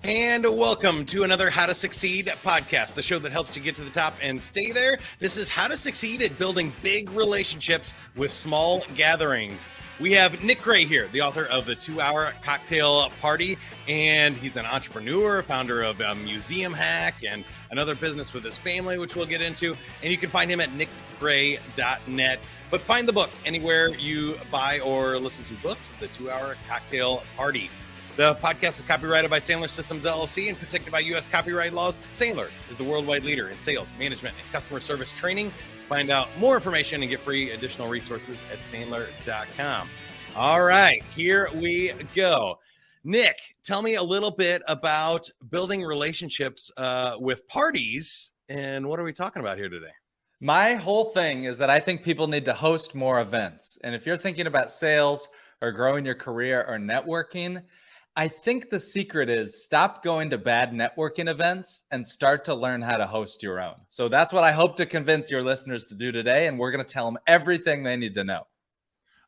And welcome to another How to Succeed podcast, the show that helps you get to the top and stay there. This is how to succeed at building big relationships with small gatherings. We have Nick Gray here, the author of the 2-Hour Cocktail Party, and he's an entrepreneur, founder of Museum Hack and another business with his family, which we'll get into. And you can find him at nickgray.net. But find the book anywhere you buy or listen to books, the 2-Hour Cocktail Party. The podcast is copyrighted by Sandler Systems, LLC, and protected by U.S. copyright laws. Sandler is the worldwide leader in sales, management, and customer service training. Find out more information and get free additional resources at sandler.com. All right, here we go. Nick, tell me a little bit about building relationships with parties, and what are we talking about here today? My whole thing is that I think people need to host more events. And if you're thinking about sales or growing your career or networking, I think the secret is stop going to bad networking events and start to learn how to host your own. So that's what I hope to convince your listeners to do today. And we're going to tell them everything they need to know.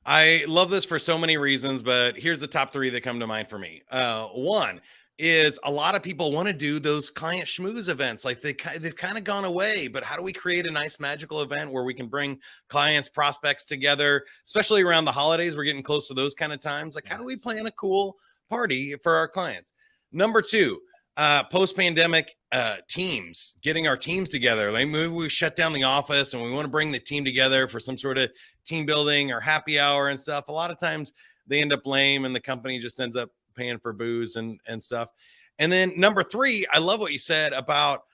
I love this for so many reasons, but here's the top 3 that come to mind for me. One is a lot of people want to do those client schmooze events. Like they've kind of gone away, but how do we create a nice magical event where we can bring clients, prospects together, especially around the holidays? We're getting close to those kind of times. Like, how do we plan a cool party for our clients? Number 2, post-pandemic teams, getting our teams together. Like maybe we shut down the office and we want to bring the team together for some sort of team building or happy hour and stuff. A lot of times they end up lame and the company just ends up paying for booze and stuff. And then number 3, I love what you said about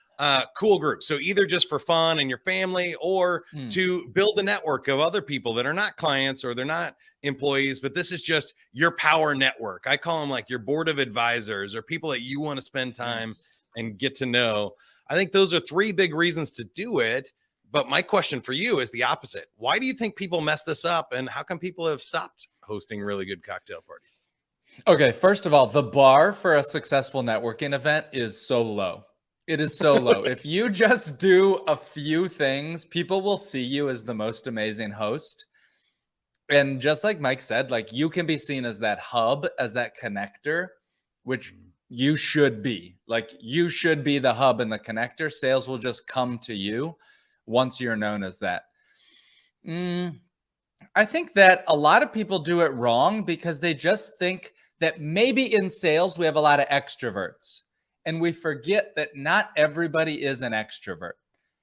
cool groups. So either just for fun and your family or to build a network of other people that are not clients or they're not employees, but this is just your power network. I call them like your board of advisors or people that you want to spend time and get to know. I think those are 3 big reasons to do it. But my question for you is the opposite. Why do you think people mess this up, and how come people have stopped hosting really good cocktail parties? Okay, first of all, the bar for a successful networking event is so low. It is so low. If you just do a few things, people will see you as the most amazing host. And just like Mike said, like you can be seen as that hub, as that connector, which you should be. Like you should be the hub and the connector. Sales will just come to you once you're known as that. I think that a lot of people do it wrong because they just think that maybe in sales we have a lot of extroverts. And we forget that not everybody is an extrovert.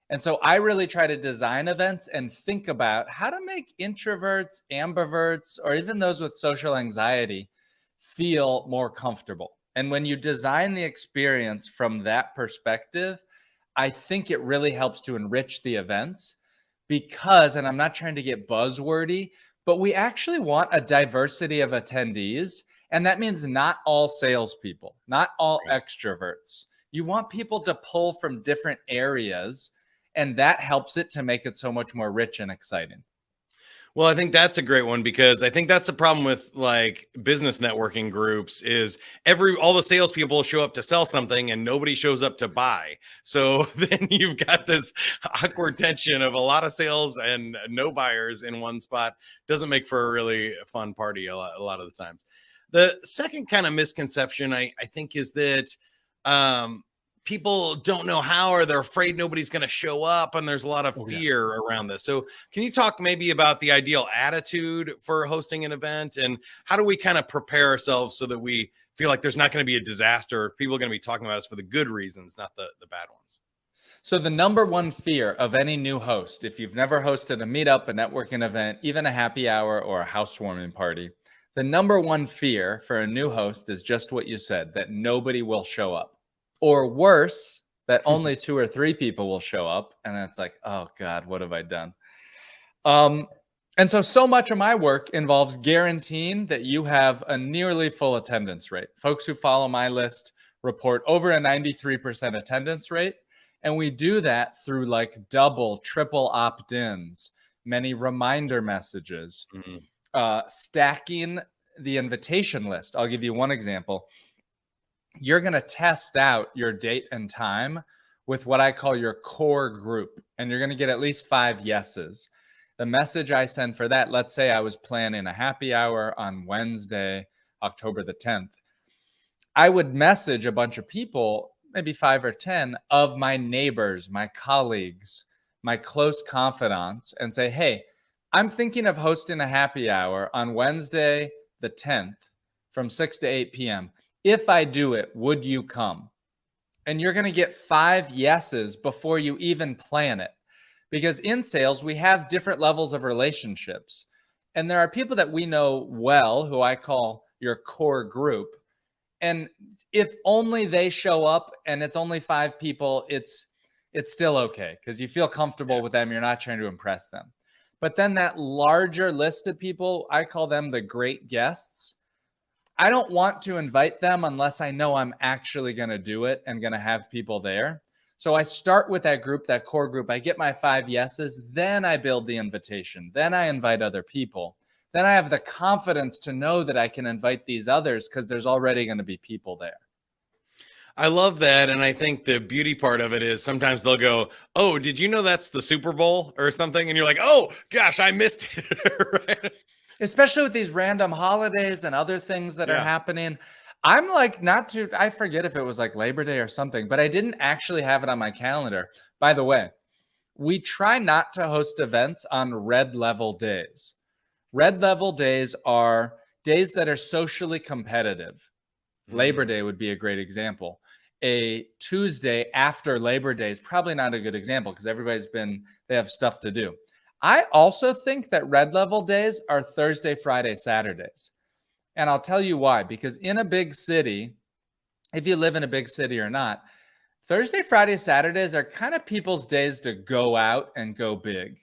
And so I really try to design events and think about how to make introverts, ambiverts, or even those with social anxiety feel more comfortable. And when you design the experience from that perspective, I think it really helps to enrich the events because, and I'm not trying to get buzzwordy, but we actually want a diversity of attendees. And that means not all salespeople, not all extroverts. You want people to pull from different areas, and that helps it to make it so much more rich and exciting. Well, I think that's a great one because I think that's the problem with like business networking groups is all the salespeople show up to sell something and nobody shows up to buy. So then you've got this awkward tension of a lot of sales and no buyers in one spot. Doesn't make for a really fun party a lot of the times. The second kind of misconception I think is that people don't know how, or they're afraid nobody's going to show up, and there's a lot of fear around this. So can you talk maybe about the ideal attitude for hosting an event, and how do we kind of prepare ourselves so that we feel like there's not going to be a disaster? People are going to be talking about us for the good reasons, not the bad ones. So the number one fear of any new host, if you've never hosted a meetup, a networking event, even a happy hour or a housewarming party, the number one fear for a new host is just what you said, that nobody will show up. Or worse, that only 2 or 3 people will show up. And it's like, oh God, what have I done? And so much of my work involves guaranteeing that you have a nearly full attendance rate. Folks who follow my list report over a 93% attendance rate. And we do that through like double, triple opt-ins, many reminder messages, stacking the invitation list. I'll give you one example. You're going to test out your date and time with what I call your core group, and you're going to get at least 5 yeses. The message I send for that, let's say I was planning a happy hour on Wednesday, October the 10th. I would message a bunch of people, maybe 5 or 10 of my neighbors, my colleagues, my close confidants, and say, hey, I'm thinking of hosting a happy hour on Wednesday, the 10th from 6 to 8 p.m. If I do it, would you come? And you're going to get 5 yeses before you even plan it. Because in sales, we have different levels of relationships. And there are people that we know well, who I call your core group. And if only they show up and it's only 5 people, it's still okay because you feel comfortable with them. You're not trying to impress them. But then that larger list of people, I call them the great guests. I don't want to invite them unless I know I'm actually going to do it and going to have people there. So I start with that group, that core group. I get my 5 yeses, then I build the invitation. Then I invite other people. Then I have the confidence to know that I can invite these others because there's already going to be people there. I love that. And I think the beauty part of it is sometimes they'll go, oh, did you know that's the Super Bowl or something? And you're like, oh, gosh, I missed it. Right? Especially with these random holidays and other things that are happening. I'm like, I forget if it was like Labor Day or something, but I didn't actually have it on my calendar. By the way, we try not to host events on red level days. Red level days are days that are socially competitive. Labor Day would be a great example. A Tuesday after Labor Day is probably not a good example because they have stuff to do. I also think that red level days are Thursday, Friday, Saturdays. And I'll tell you why. Because in a big city, if you live in a big city or not, Thursday, Friday, Saturdays are kind of people's days to go out and go big.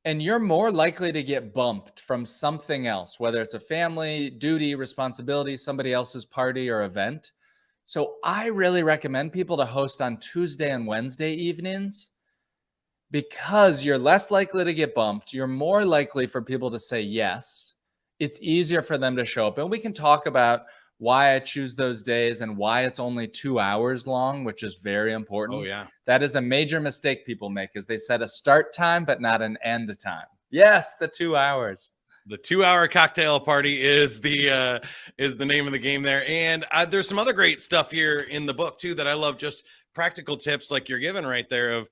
And you're more likely to get bumped from something else, whether it's a family, duty, responsibility, somebody else's party or event. So I really recommend people to host on Tuesday and Wednesday evenings because you're less likely to get bumped. You're more likely for people to say yes. It's easier for them to show up. And we can talk about why I choose those days and why it's only 2 hours long, which is very important. Oh, yeah. That is a major mistake people make is they set a start time, but not an end time. Yes, the 2 hours. The 2-hour cocktail party is the name of the game there. And there's some other great stuff here in the book too that I love, just practical tips like you're giving right there of,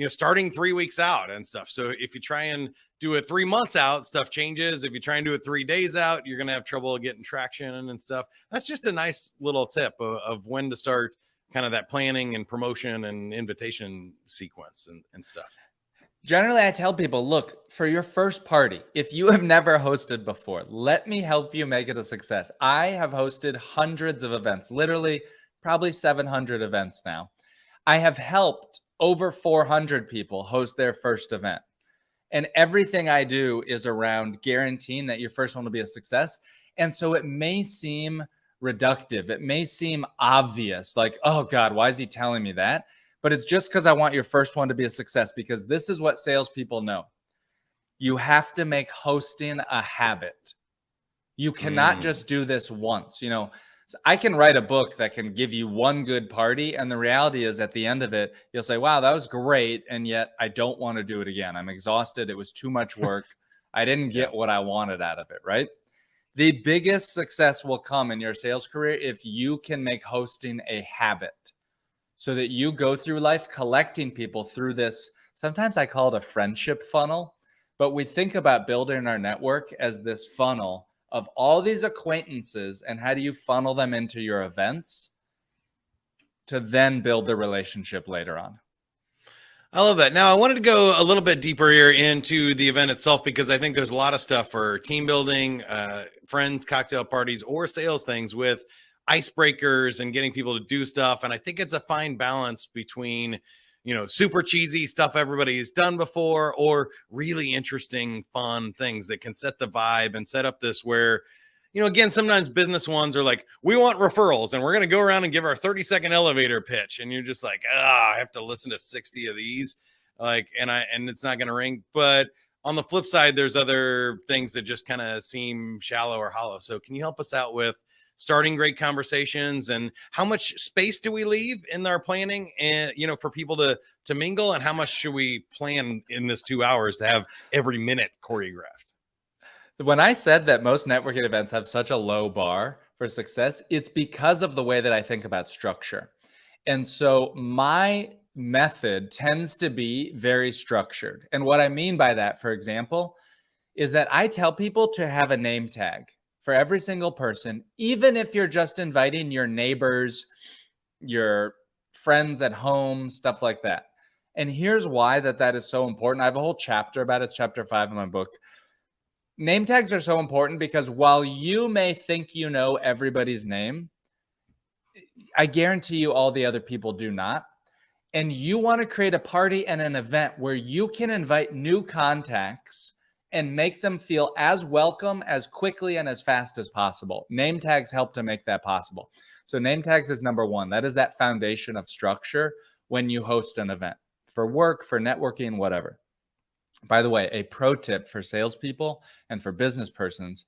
starting 3 weeks out and stuff. So if you try and do it 3 months out, stuff changes. If you try and do it 3 days out, you're going to have trouble getting traction and stuff. That's just a nice little tip of when to start kind of that planning and promotion and invitation sequence and stuff. Generally, I tell people, look, for your first party, if you have never hosted before, let me help you make it a success. I have hosted hundreds of events, literally probably 700 events now. I have helped over 400 people host their first event. And everything I do is around guaranteeing that your first one will be a success. And so it may seem reductive. It may seem obvious, like, oh God, why is he telling me that? But it's just because I want your first one to be a success, because this is what salespeople know. You have to make hosting a habit. You cannot just do this once. I can write a book that can give you one good party. And the reality is at the end of it, you'll say, wow, that was great. And yet I don't want to do it again. I'm exhausted. It was too much work. I didn't get what I wanted out of it, right? The biggest success will come in your sales career if you can make hosting a habit so that you go through life collecting people through this. Sometimes I call it a friendship funnel, but we think about building our network as this funnel of all these acquaintances, and how do you funnel them into your events to then build the relationship later on. I love that. Now, I wanted to go a little bit deeper here into the event itself, because I think there's a lot of stuff for team building, friends, cocktail parties, or sales things with icebreakers and getting people to do stuff. And I think it's a fine balance between, super cheesy stuff everybody's done before, or really interesting, fun things that can set the vibe and set up this where, again, sometimes business ones are like, we want referrals and we're going to go around and give our 30-second elevator pitch. And you're just like, I have to listen to 60 of these, and it's not going to ring. But on the flip side, there's other things that just kind of seem shallow or hollow. So can you help us out with starting great conversations, and how much space do we leave in our planning and, for people to mingle, and how much should we plan in this 2 hours to have every minute choreographed? When I said that most networking events have such a low bar for success, it's because of the way that I think about structure. And so my method tends to be very structured. And what I mean by that, for example, is that I tell people to have a name tag for every single person, even if you're just inviting your neighbors, your friends at home, stuff like that. And here's why that is so important. I have a whole chapter about it. It's chapter 5 in my book. Name tags are so important because while you may think you know everybody's name, I guarantee you all the other people do not. And you want to create a party and an event where you can invite new contacts and make them feel as welcome as quickly and as fast as possible. Name tags help to make that possible. So name tags is number one. That is that foundation of structure when you host an event for work, for networking, whatever. By the way, a pro tip for salespeople and for business persons,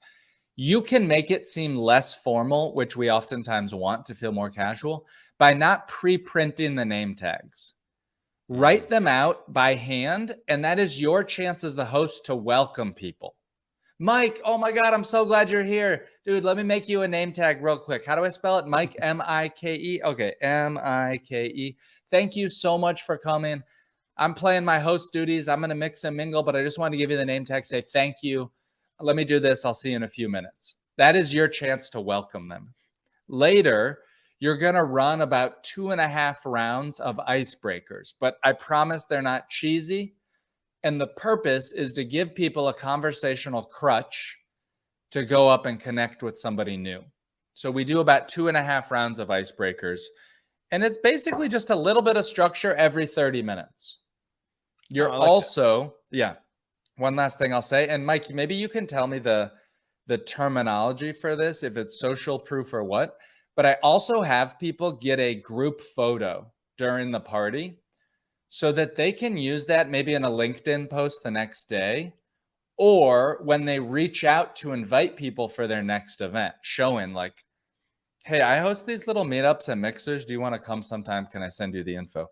you can make it seem less formal, which we oftentimes want to feel more casual, by not pre-printing the name tags. Write them out by hand, and that is your chance as the host to welcome people. Mike, oh my God, I'm so glad you're here. Dude, let me make you a name tag real quick. How do I spell it? Mike, M-I-K-E. Okay, M-I-K-E. Thank you so much for coming. I'm playing my host duties. I'm going to mix and mingle, but I just want to give you the name tag, say thank you. Let me do this. I'll see you in a few minutes. That is your chance to welcome them. Later, you're going to run about 2.5 rounds of icebreakers, but I promise they're not cheesy. And the purpose is to give people a conversational crutch to go up and connect with somebody new. So we do about 2.5 rounds of icebreakers, and it's basically just a little bit of structure every 30 minutes. You're also, one last thing I'll say, and Mike, maybe you can tell me the terminology for this, if it's social proof or what, but I also have people get a group photo during the party so that they can use that maybe in a LinkedIn post the next day, or when they reach out to invite people for their next event, showing like, hey, I host these little meetups and mixers. Do you want to come sometime? Can I send you the info?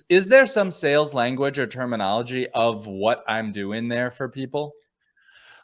Is there some sales language or terminology of what I'm doing there for people?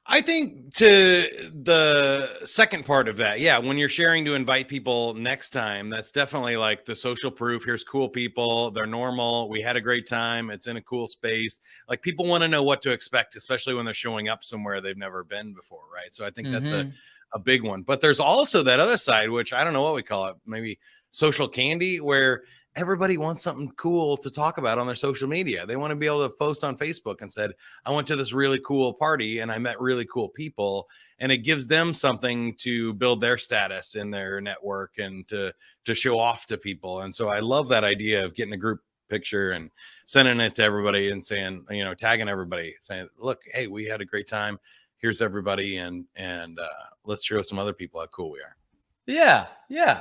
I think to the second part of that, when you're sharing to invite people next time, that's definitely like the social proof. Here's cool people. They're normal. We had a great time. It's in a cool space. Like people want to know what to expect, especially when they're showing up somewhere they've never been before, right? So I think that's a big one. But there's also that other side, which I don't know what we call it, maybe social candy, where everybody wants something cool to talk about on their social media. They want to be able to post on Facebook and said, I went to this really cool party and I met really cool people, and it gives them something to build their status in their network and to show off to people. And so I love that idea of getting a group picture and sending it to everybody and saying, tagging everybody, saying, look, hey, we had a great time. Here's everybody. And let's show some other people how cool we are. Yeah.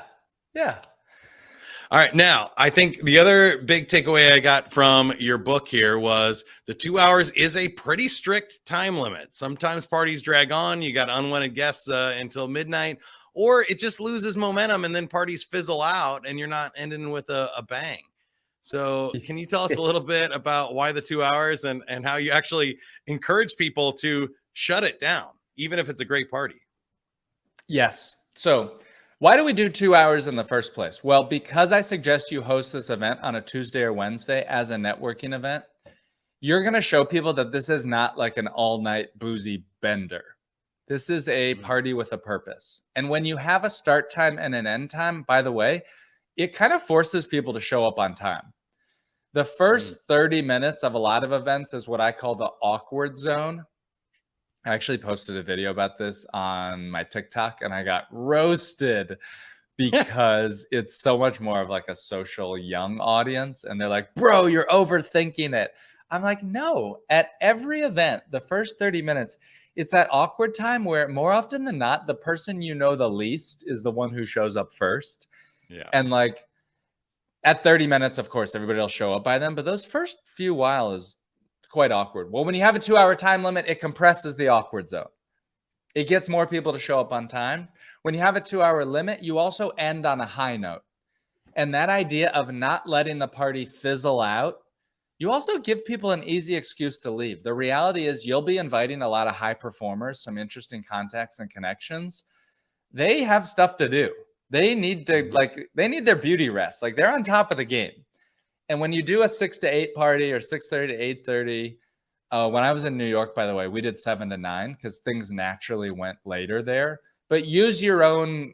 All right. Now, I think the other big takeaway I got from your book here was the 2 hours is a pretty strict time limit. Sometimes parties drag on. You got unwanted guests until midnight, or it just loses momentum and then parties fizzle out and you're not ending with a bang. So can you tell us a little bit about why the 2 hours and how you actually encourage people to shut it down, even if it's a great party? Yes. So why do we do 2 hours in the first place? Well, because I suggest you host this event on a Tuesday or Wednesday as a networking event, you're going to show people that this is not like an all-night boozy bender. This is a party with a purpose. And when you have a start time and an end time, by the way, it kind of forces people to show up on time. The first 30 minutes of a lot of events is what I call the awkward zone. I actually posted a video about this on my TikTok and I got roasted because it's so much more of like a social young audience. And they're like, bro, you're overthinking it. I'm like, no, at every event, the first 30 minutes, it's that awkward time where more often than not, the person you know the least is the one who shows up first. Yeah. And like at 30 minutes, of course, everybody will show up by then. But those first few while is quite awkward. Well, when you have a 2 hour time limit, it compresses the awkward zone. It gets more people to show up on time. When you have a 2 hour limit, you also end on a high note. And that idea of not letting the party fizzle out, you also give people an easy excuse to leave. The reality is you'll be inviting a lot of high performers, some interesting contacts and connections. they have stuff to do. They need to they need their beauty rest. Like they're on top of the game. And when you do a 6 to 8 party or 6:30 to 8:30, when I was in New York, by the way, we did 7 to 9 because things naturally went later there. But use your own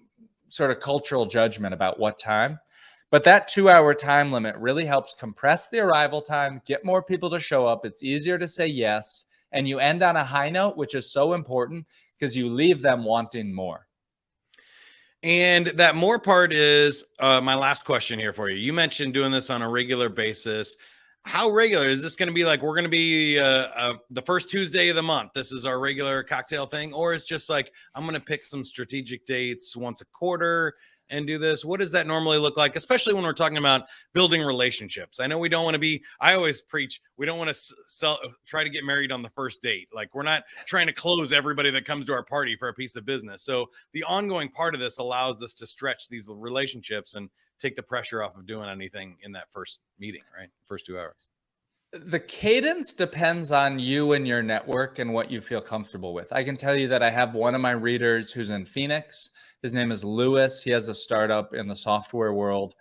sort of cultural judgment about what time. But that 2-hour time limit really helps compress the arrival time, get more people to show up. It's easier to say yes. And you end on a high note, which is so important because you leave them wanting more. And that more part is my last question here for you. You mentioned doing this on a regular basis. How regular is this going to be? Like, we're going to be the first Tuesday of the month. This is our regular cocktail thing. Or it's just like, I'm going to pick some strategic dates once a quarter and do this. What does that normally look like? Especially when we're talking about building relationships. I know we don't want to be, I always preach, we don't want to try to get married on the first date. Like, we're not trying to close everybody that comes to our party for a piece of business. So the ongoing part of this allows us to stretch these relationships and take the pressure off of doing anything in that first meeting, right? First 2 hours. The cadence depends on you and your network and what you feel comfortable with. I can tell you that I have one of my readers who's in Phoenix. His name is Lewis. He has a startup in the software world,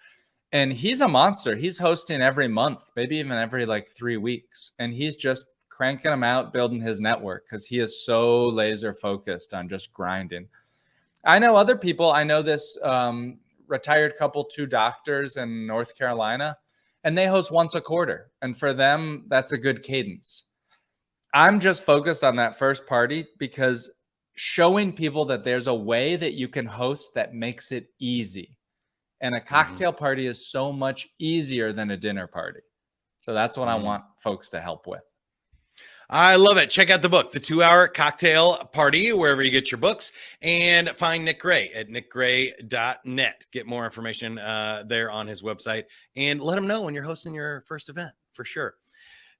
and he's a monster. He's hosting every month, maybe even every 3 weeks. And he's just cranking them out, building his network because he is so laser focused on just grinding. I know other people. I know this retired couple, 2 doctors in North Carolina, and they host once a quarter. And for them, that's a good cadence. I'm just focused on that first party because showing people that there's a way that you can host that makes it easy. And a cocktail party is so much easier than a dinner party. So that's what I want folks to help with. I love it. Check out the book, The 2-Hour Cocktail Party, wherever you get your books, and find Nick Gray at nickgray.net. Get more information there on his website, and let him know when you're hosting your first event, for sure.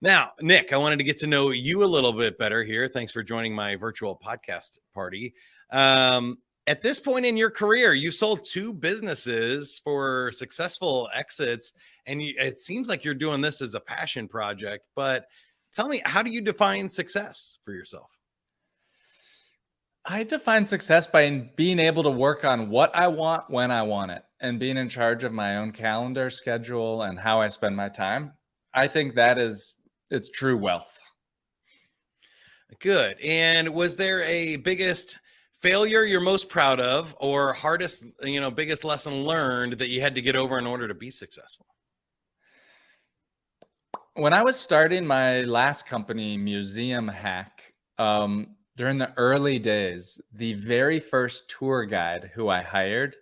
Now, Nick, I wanted to get to know you a little bit better here. Thanks for joining my virtual podcast party. At this point in your career, you sold 2 businesses for successful exits, and it seems like you're doing this as a passion project, but tell me, how do you define success for yourself? I define success by being able to work on what I want when I want it and being in charge of my own calendar, schedule, and how I spend my time. I think that it's true wealth. Good. And was there a biggest failure you're most proud of, or hardest, biggest lesson learned that you had to get over in order to be successful? When I was starting my last company, Museum Hack, during the early days, the very first tour guide who I hired,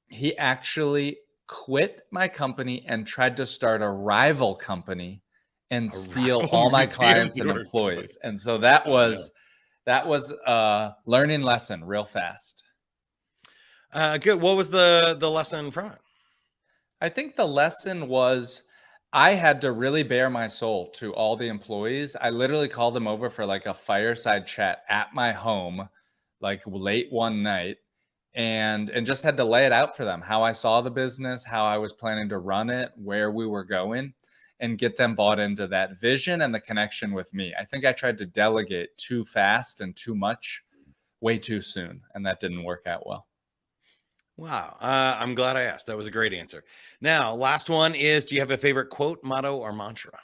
he actually quit my company and tried to start a rival company and steal all my clients and employees. And so that was a learning lesson real fast. Good. What was the lesson from it? I think the lesson was I had to really bare my soul to all the employees. I literally called them over for a fireside chat at my home, late one night, and just had to lay it out for them, how I saw the business, how I was planning to run it, where we were going, and get them bought into that vision and the connection with me. I think I tried to delegate too fast and too much way too soon, and that didn't work out well. Wow. I'm glad I asked. That was a great answer. Now, last one is, do you have a favorite quote, motto, or mantra?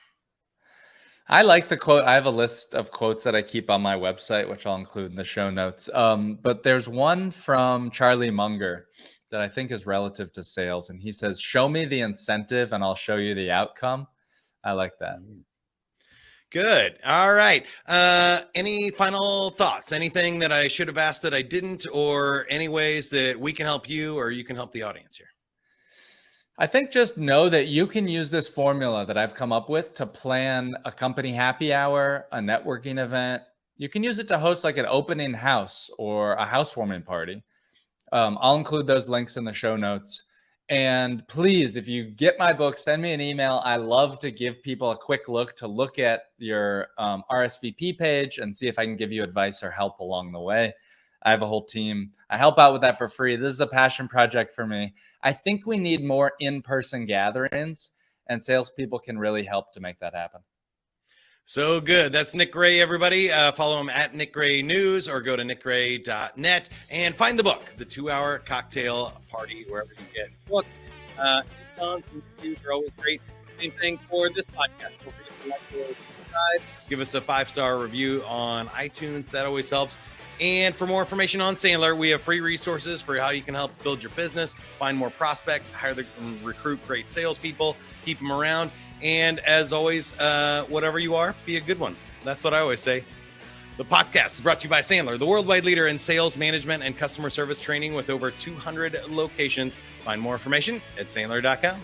I like the quote. I have a list of quotes that I keep on my website, which I'll include in the show notes. But there's one from Charlie Munger that I think is relative to sales. And he says, show me the incentive and I'll show you the outcome. I like that. Good. All right. Any final thoughts? Anything that I should have asked that I didn't, or any ways that we can help you or you can help the audience here? I think just know that you can use this formula that I've come up with to plan a company happy hour, a networking event. You can use it to host an opening house or a housewarming party. I'll include those links in the show notes. And please, if you get my book, send me an email. I love to give people a quick look at your RSVP page and see if I can give you advice or help along the way. I have a whole team. I help out with that for free. This is a passion project for me. I think we need more in-person gatherings, and salespeople can really help to make that happen. So good. That's Nick Gray, everybody. Follow him at Nick Gray News or go to nickgray.net and find the book, The 2-Hour Cocktail Party, wherever you get books. Songs and reviews are always great. Same thing for this podcast. Don't forget to like, share, subscribe. Give us a 5-star review on iTunes. That always helps. And for more information on Sandler, we have free resources for how you can help build your business, find more prospects, recruit great salespeople, keep them around. And as always, whatever you are, be a good one. That's what I always say. The podcast is brought to you by Sandler, the worldwide leader in sales management and customer service training with over 200 locations. Find more information at sandler.com.